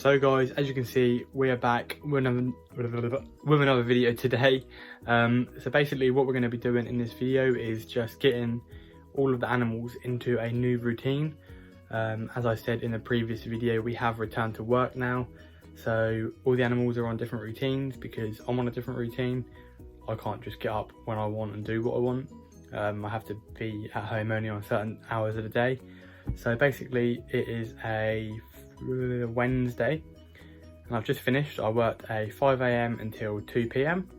So guys, as you can see, we are back with another video today. So basically what we're going to be doing in this video is just getting all of the animals into a new routine. As I said in the previous video, we have returned to work now. So all the animals are on different routines because I'm on a different routine. I can't just get up when I want and do what I want. I have to be at home only on certain hours of the day. So basically it is a Wednesday and I've just finished. I worked a 5 AM until 2 PM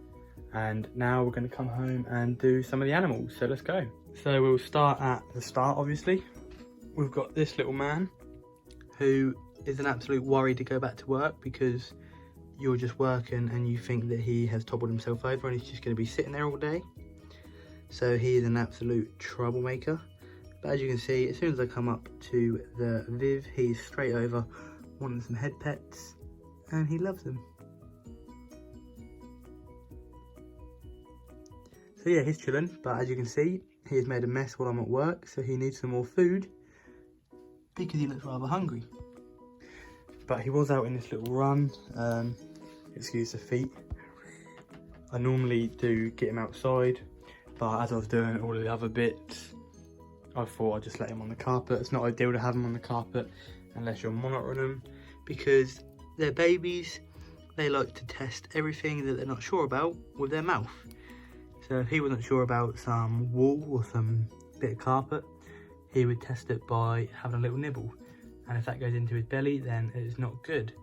and now we're going to come home and do some of the animals, so let's go. So we'll start at the start. Obviously we've got this little man who is an absolute worry to go back to work because you're just working and you think that he has toppled himself over and he's just going to be sitting there all day. So he is an absolute troublemaker. But as you can see, as soon as I come up to the Viv, he's straight over wanting some head pets and he loves them. So yeah, he's chilling, but as you can see, he has made a mess while I'm at work, so he needs some more food because he looks rather hungry. But he was out in this little run, excuse the feet. I normally do get him outside, but as I was doing all of the other bits, I thought I'd just let him on the carpet. It's not ideal to have him on the carpet unless you're monitoring them because they're babies. They like to test everything that they're not sure about with their mouth. So if he wasn't sure about some wool or some bit of carpet, he would test it by having a little nibble. And if that goes into his belly, then it's not good.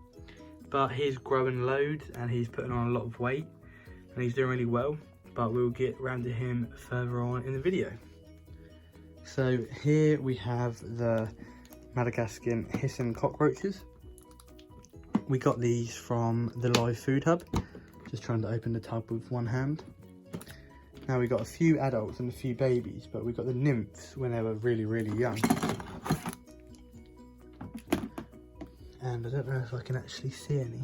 But he's growing loads and he's putting on a lot of weight and he's doing really well. But we'll get round to him further on in the video. So here we have the Madagascar Haysian cockroaches. We got these from the live food hub. Just trying to open the tub with one hand. Now we got a few adults and a few babies, but we got the nymphs when they were really, really young. And I don't know if I can actually see any.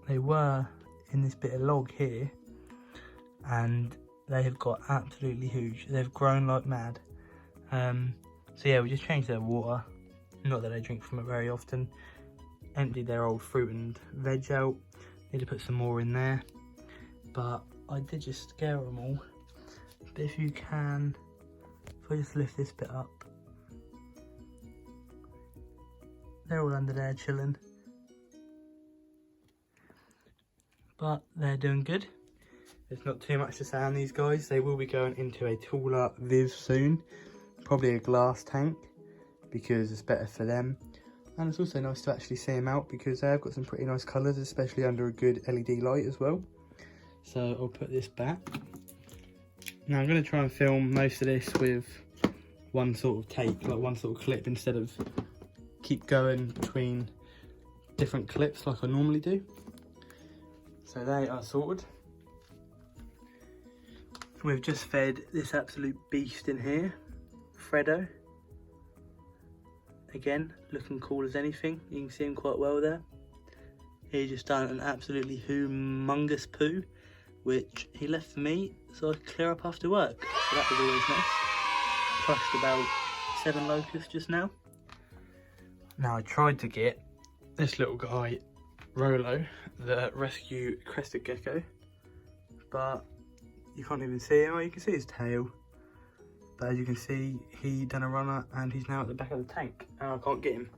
They were in this bit of log here, and they have got absolutely huge. They've grown like mad. So yeah, we just changed their water. Not that I drink from it very often. Emptied their old fruit and veg out. Need to put some more in there. But I did just scare them all. But if you can, if I just lift this bit up. They're all under there chilling. But they're doing good. There's not too much to say on these guys. They will be going into a taller Viv soon. Probably a glass tank because it's better for them. And it's also nice to actually see them out because they have got some pretty nice colours, especially under a good LED light as well. So I'll put this back. Now I'm going to try and film most of this with one sort of take, like one sort of clip, instead of keep going between different clips like I normally do. So they are sorted. We've just fed this absolute beast in here, Fredo. Again, looking cool as anything. You can see him quite well there. He's just done an absolutely humongous poo, which he left for me so I could clear up after work. So that was always nice. Crushed about 7 locusts just now. Now I tried to get this little guy, Rolo, the rescue crested gecko, but you can't even see him. Oh, you can see his tail. But as you can see, he done a runner and he's now at the back of the tank and I can't get him.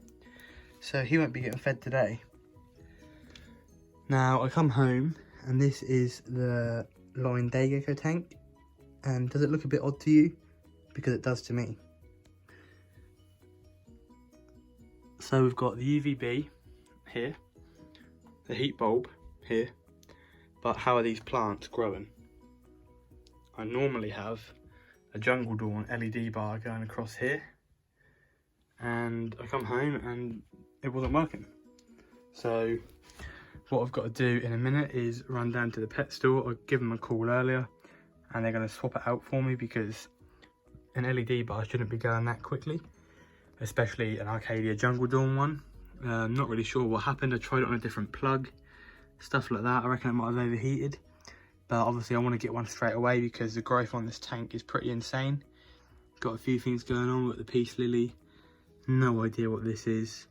So he won't be getting fed today. Now I come home and this is the lion day gecko tank. And does it look a bit odd to you? Because it does to me. So we've got the UVB here, the heat bulb here, but how are these plants growing? I normally have a Jungle Dawn LED bar going across here, and I come home and it wasn't working. So what I've got to do in a minute is run down to the pet store. I gave them a call earlier and they're going to swap it out for me because an LED bar shouldn't be going that quickly, especially an Arcadia Jungle Dawn one. Not really sure what happened. I tried it on a different plug, stuff like that. I reckon it might have overheated. But obviously I want to get one straight away because the growth on this tank is pretty insane. Got a few things going on with the peace lily. No idea what this is.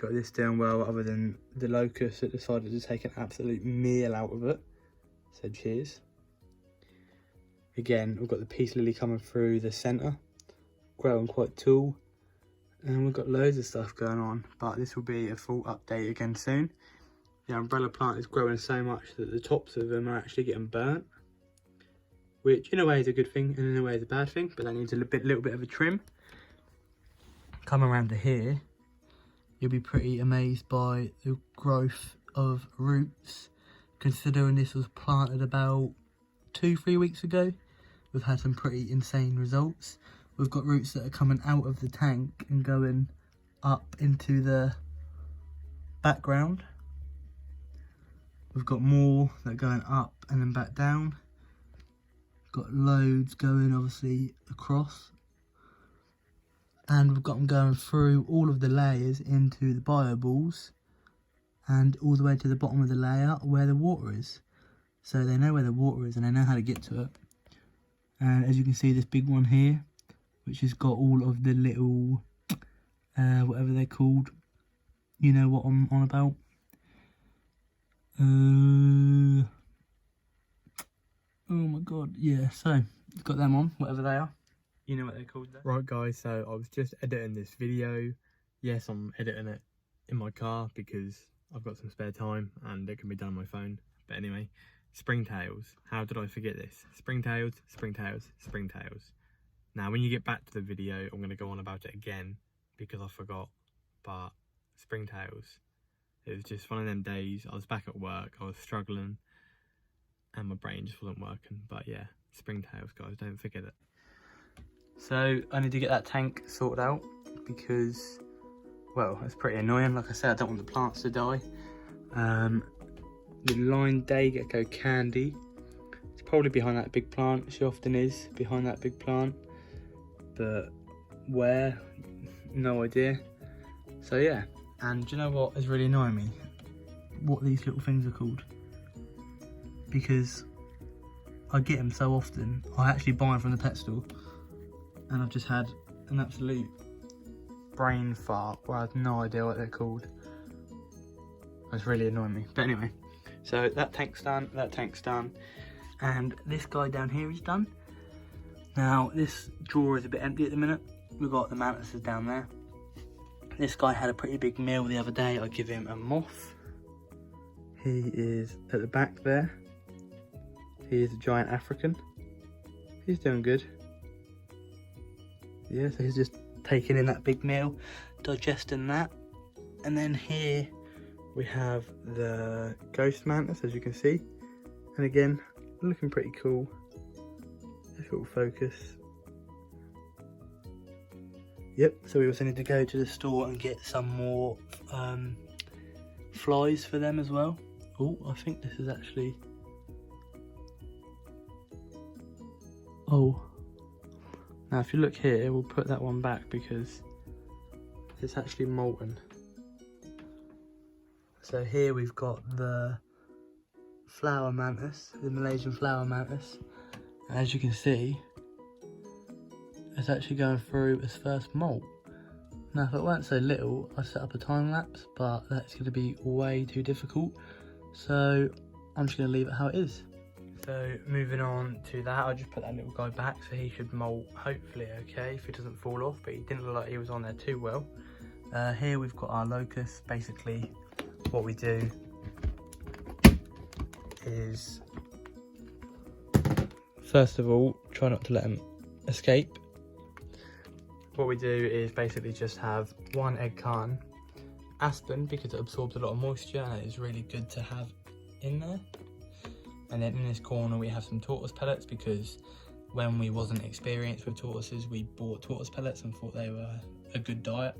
got this doing well, other than the locust that decided to take an absolute meal out of it. So cheers. Again, we've got the peace lily coming through the centre, growing quite tall. And we've got loads of stuff going on, but this will be a full update again soon. The umbrella plant is growing so much that the tops of them are actually getting burnt, which in a way is a good thing and in a way is a bad thing, but that needs a little bit of a trim. Come around to here, you'll be pretty amazed by the growth of roots, considering this was planted about 2-3 weeks ago. We've had some pretty insane results. We've got roots that are coming out of the tank and going up into the background. We've got more that are going up and then back down. Got loads going obviously across. And we've got them going through all of the layers into the bio balls and all the way to the bottom of the layer where the water is. So they know where the water is and they know how to get to it. And as you can see, this big one here, which has got all of the little, whatever they're called, you know what I'm on about. Oh my god, yeah, so it's got them on, whatever they are. You know what they're called there. Right guys, so I was just editing this video. Yes, I'm editing it in my car because I've got some spare time and it can be done on my phone. But anyway, springtails. How did I forget this? Springtails, springtails, springtails. Now when you get back to the video, I'm going to go on about it again because I forgot. But springtails, it was just one of them days. I was back at work, I was struggling and my brain just wasn't working. But yeah, springtails guys, don't forget it. So I need to get that tank sorted out because, well, it's pretty annoying. Like I said, I don't want the plants to die. The line day gecko Candy, it's probably behind that big plant. She often is behind that big plant, but where? No idea. So yeah, and do you know what is really annoying me? What these little things are called. Because I get them so often, I actually buy them from the pet store. And I've just had an absolute brain fart where I have no idea what they're called. It's really annoying me. But anyway, so that tank's done, and this guy down here is done. Now, this drawer is a bit empty at the minute. We've got the Mantises down there. This guy had a pretty big meal the other day. I give him a moth. He is at the back there. He is a giant African. He's doing good. Yeah, so he's just taking in that big meal, digesting that. And then here we have the ghost mantis, as you can see. And again, looking pretty cool. If it will focus. Yep, so we also need to go to the store and get some more flies for them as well. Oh, I think this is actually... Oh. Now if you look here, we'll put that one back because it's actually molten. So here we've got the flower mantis, the Malaysian flower mantis. And as you can see, it's actually going through its first molt. Now if it weren't so little, I'd set up a time lapse, but that's going to be way too difficult. So I'm just going to leave it how it is. So moving on to that, I just put that little guy back so he should molt hopefully okay if he doesn't fall off, but he didn't look like he was on there too well. Here we've got our locusts. Basically what we do is, first of all, try not to let them escape. What we do is basically just have one egg carton, aspen because it absorbs a lot of moisture and it is really good to have in there. And then in this corner we have some tortoise pellets because when we wasn't experienced with tortoises, we bought tortoise pellets and thought they were a good diet.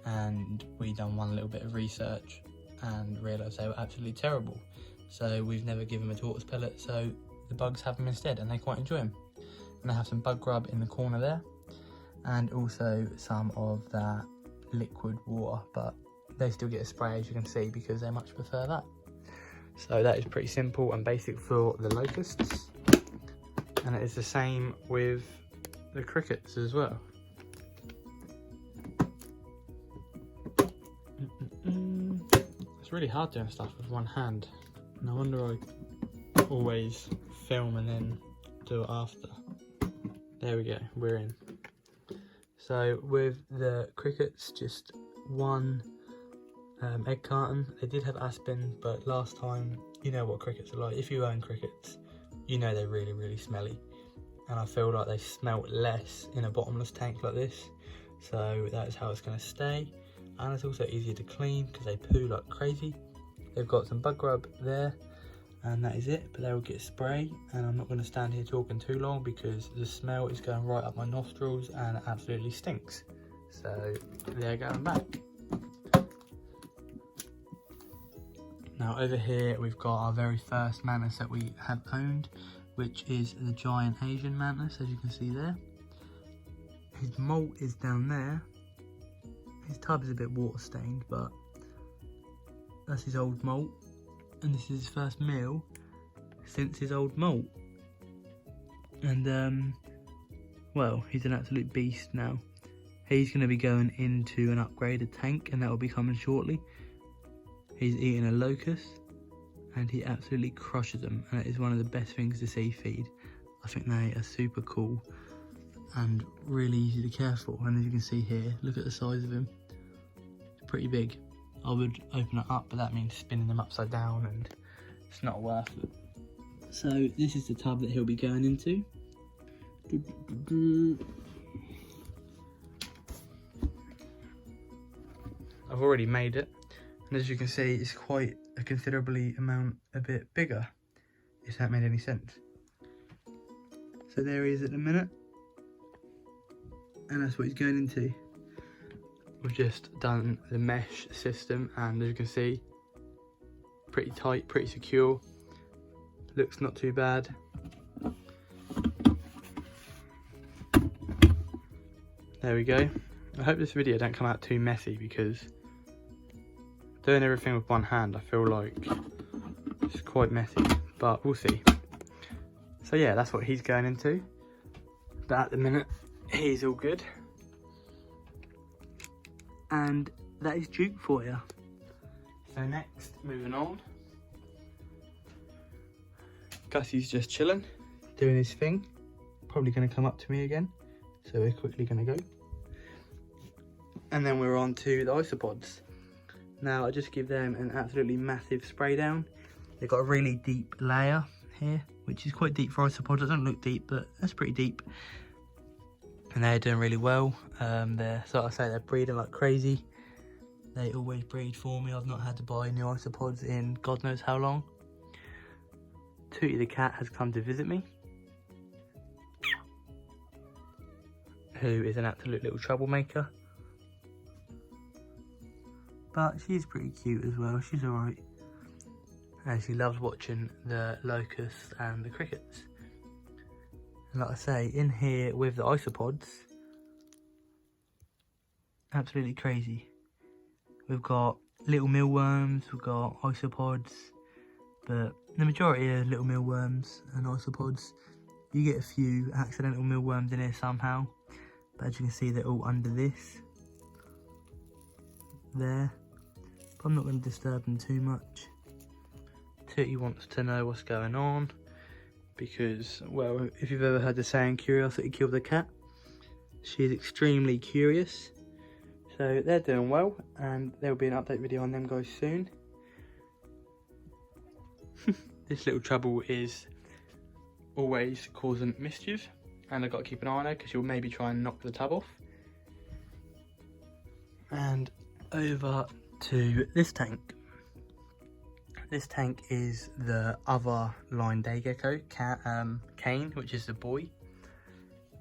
And we done one little bit of research and realised they were absolutely terrible. So we've never given them a tortoise pellet, so the bugs have them instead and they quite enjoy them. And I have some bug grub in the corner there and also some of that liquid water, but they still get a spray as you can see because they much prefer that. So that is pretty simple and basic for the locusts, and it is the same with the crickets as well. It's really hard doing stuff with one hand. No wonder I always film and then do it after. There we go, we're in. So with the crickets, just one egg carton. They did have Aspen, but last time, you know what crickets are like. If you own crickets, you know they're really, really smelly. And I feel like they smelt less in a bottomless tank like this. So that is how it's going to stay. And it's also easier to clean because they poo like crazy. They've got some bug rub there, and that is it. But they will get spray, and I'm not going to stand here talking too long because the smell is going right up my nostrils and it absolutely stinks. So they're going back. Now over here we've got our very first mantis that we have owned, which is the giant Haysian mantis, as you can see there. His molt is down there. His tub is a bit water stained, but that's his old molt, and this is his first meal since his old molt. And well, he's an absolute beast now. He's going to be going into an upgraded tank, and that will be coming shortly. He's eating a locust, and he absolutely crushes them, and it is one of the best things to see feed. I think they are super cool and really easy to care for. And as you can see here, look at the size of him. It's pretty big. I would open it up, but that means spinning them upside down, and it's not worth it. So this is the tub that he'll be going into. I've already made it, and as you can see, it's quite a considerably a bit bigger, if that made any sense. So there he is at the minute, and that's what he's going into. We've just done the mesh system, and as you can see, pretty tight, pretty secure. Looks not too bad. There we go. I hope this video don't come out too messy, because doing everything with one hand, I feel like it's quite messy, but we'll see. So yeah, that's what he's going into. But at the minute, he's all good. And that is Duke for you. So next, moving on. Gussie's just chilling, doing his thing. Probably going to come up to me again. So we're quickly going to go. And then we're on to the Isopods. Now I just give them an absolutely massive spray down. They've got a really deep layer here, which is quite deep for Isopods. It doesn't look deep, but that's pretty deep. And they're doing really well. So I say they're breeding like crazy. They always breed for me. I've not had to buy new Isopods in God knows how long. Tootie the cat has come to visit me, who is an absolute little troublemaker. But she's pretty cute as well. She's alright. And she loves watching the locusts and the crickets. And like I say, in here with the Isopods, absolutely crazy. We've got little mealworms, we've got Isopods, but the majority are little mealworms and Isopods. You get a few accidental mealworms in here somehow, but as you can see, they're all under this. There. But I'm not going to disturb them too much. Tootie wants to know what's going on, because, well, if you've ever heard the saying, curiosity killed the cat, she is extremely curious. So they're doing well, and there will be an update video on them guys soon. This little trouble is always causing mischief, and I've got to keep an eye on her because she'll maybe try and knock the tub off. And over to this tank. This tank is the other line day gecko, Kane, which is the boy.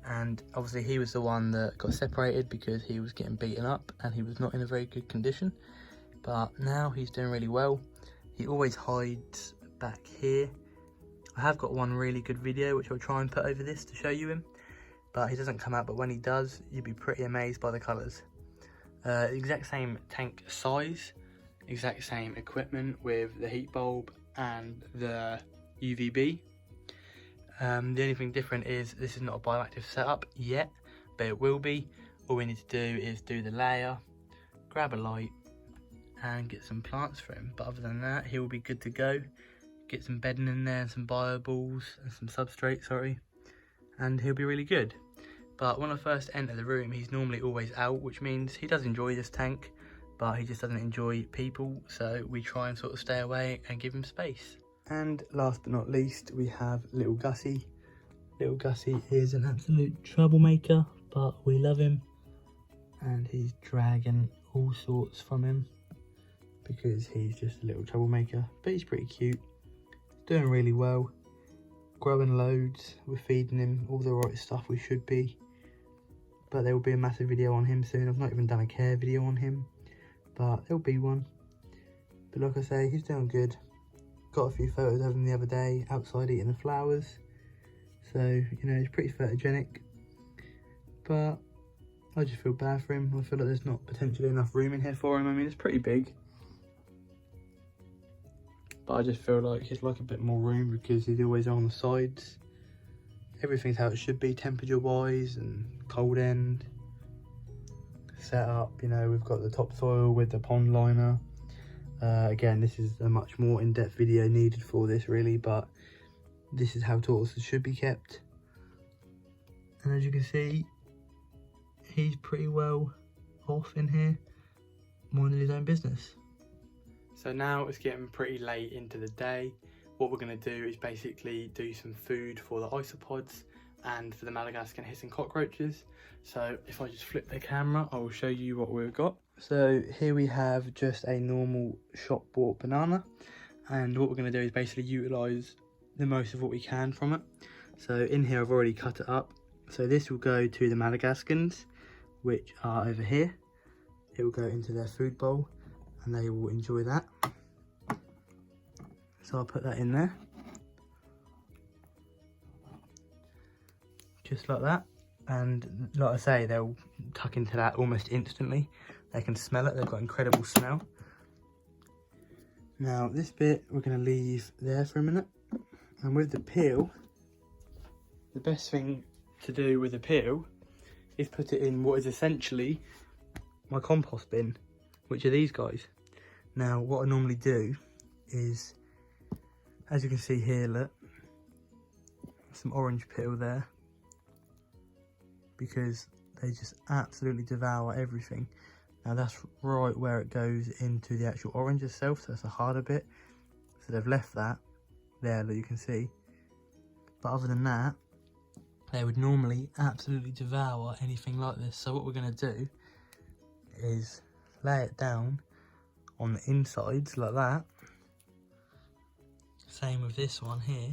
And obviously he was the one that got separated because he was getting beaten up and he was not in a very good condition. But now he's doing really well. He always hides back here. I have got one really good video which I'll try and put over this to show you him. But he doesn't come out, but when he does, you'd be pretty amazed by the colours. Exact same tank size, exact same equipment with the heat bulb and the UVB. The only thing different is this is not a bioactive setup yet, but it will be. All we need to do is do the layer, grab a light, and get some plants for him. But other than that, he will be good to go. Get some bedding in there and some bio balls and some substrate, sorry, and he'll be really good. But when I first enter the room, he's normally always out, which means he does enjoy this tank, but he just doesn't enjoy people, so we try and sort of stay away and give him space. And last but not least, we have little Gussie. Little Gussie is an absolute troublemaker, but we love him, and he's dragging all sorts from him because he's just a little troublemaker, but he's pretty cute. Doing really well, growing loads. We're feeding him all the right stuff we should be, but there will be a massive video on him soon. I've not even done a care video on him, but there'll be one. But like I say, he's doing good. Got a few photos of him the other day outside eating the flowers, so you know, he's pretty photogenic, but I just feel bad for him. I feel like there's not potentially enough room in here for him. I mean, it's pretty big, but I just feel like he'd like a bit more room because he's always on the sides. Everything's how it should be, temperature wise and cold end set up. You know, we've got the topsoil with the pond liner. Again, this is a much more in-depth video needed for this really, but this is how tortoises should be kept. And as you can see, he's pretty well off in here, minding his own business. So now it's getting pretty late into the day. What we're going to do is basically do some food for the Isopods and for the Madagascar and Haysian cockroaches. So if I just flip the camera, I will show you what we've got. So here we have just a normal shop bought banana, and what we're going to do is basically utilise the most of what we can from it. So in here I've already cut it up. So this will go to the Madagascans, which are over here. It will go into their food bowl and they will enjoy that. So I'll put that in there, just like that. And like I say, they'll tuck into that almost instantly. They can smell it, they've got incredible smell. Now this bit we're going to leave there for a minute. And with the peel, the best thing to do with the peel is put it in what is essentially my compost bin, which are these guys. Now what I normally do is, as you can see here, look, some orange peel there, because they just absolutely devour everything. Now that's right where it goes into the actual orange itself, so it's a harder bit. So they've left that there, that you can see. But other than that, they would normally absolutely devour anything like this. So what we're going to do is lay it down on the insides like that. Same with this one here.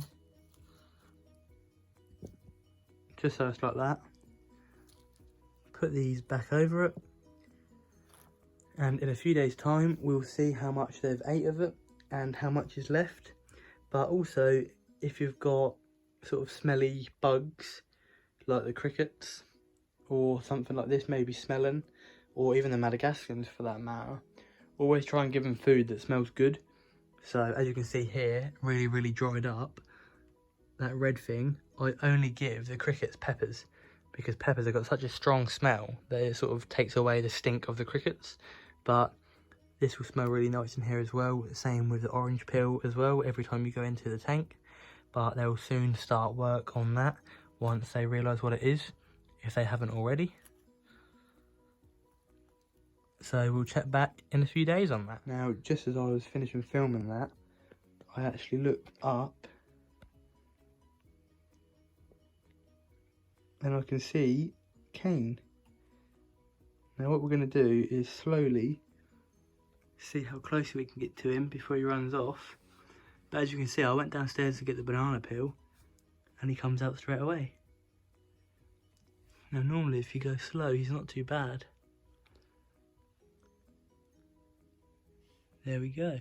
Just so it's like that. Put these back over it. And in a few days' time, we'll see how much they've ate of it and how much is left. But also, if you've got sort of smelly bugs, like the crickets, or something like this, maybe smelling, or even the Madagascans for that matter, always try and give them food that smells good. So as you can see here, really dried up, that red thing, I only give the crickets peppers, because peppers have got such a strong smell that it sort of takes away the stink of the crickets. But this will smell really nice in here as well. Same with the orange peel as well, every time you go into the tank. But they'll soon start work on that once they realise what it is, if they haven't already. So we'll check back in a few days on that. Now, just as I was finishing filming that, I actually looked up and I can see Kane. Now what we're going to do is slowly see how close we can get to him before he runs off. But as you can see, I went downstairs to get the banana peel and he comes out straight away. Now normally if you go slow, he's not too bad. There we go.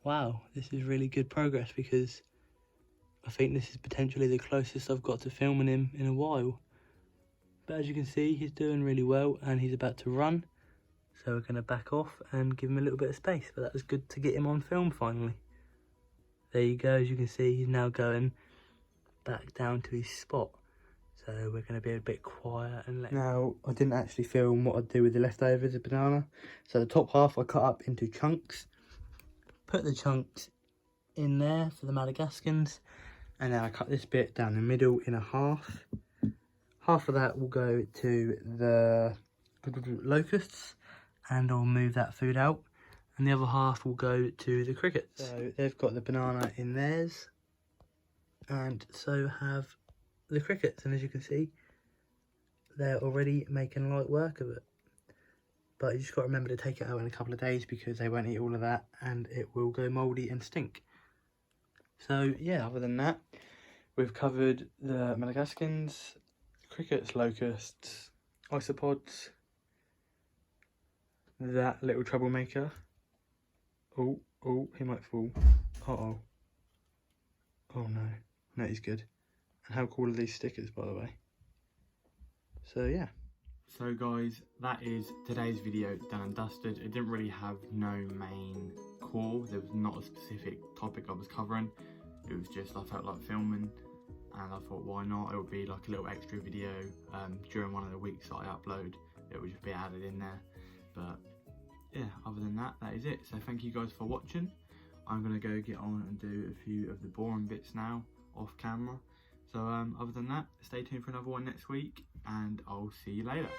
Wow, this is really good progress, because I think this is potentially the closest I've got to filming him in a while. But as you can see, he's doing really well and he's about to run. So we're going to back off and give him a little bit of space. But that was good to get him on film finally. There you go, as you can see, he's now going back down to his spot. So we're going to be a bit quiet and let... Now, I didn't actually film what I'd do with the leftovers of banana. So the top half I cut up into chunks. Put the chunks in there for the Madagascans. And then I cut this bit down the middle in a half. Half of that will go to the locusts. And I'll move that food out. And the other half will go to the crickets. So they've got the banana in theirs. And so have the crickets, and as you can see, they're already making light work of it. But you just got to remember to take it out in a couple of days because they won't eat all of that and it will go mouldy and stink. So yeah, other than that, we've covered the Madagascans, crickets, locusts, isopods, that little troublemaker. Oh, he might fall. Uh-oh. Oh no. No, he's good. And how cool are these stickers, by the way? So yeah. So guys, that is today's video done and dusted. It didn't really have no main core. There was not a specific topic I was covering. It was just I felt like filming, and I thought why not? It would be like a little extra video during one of the weeks that I upload. It would just be added in there. But yeah, other than that, that is it. So thank you guys for watching. I'm gonna go get on and do a few of the boring bits now off camera. So other than that, stay tuned for another one next week, and I'll see you later.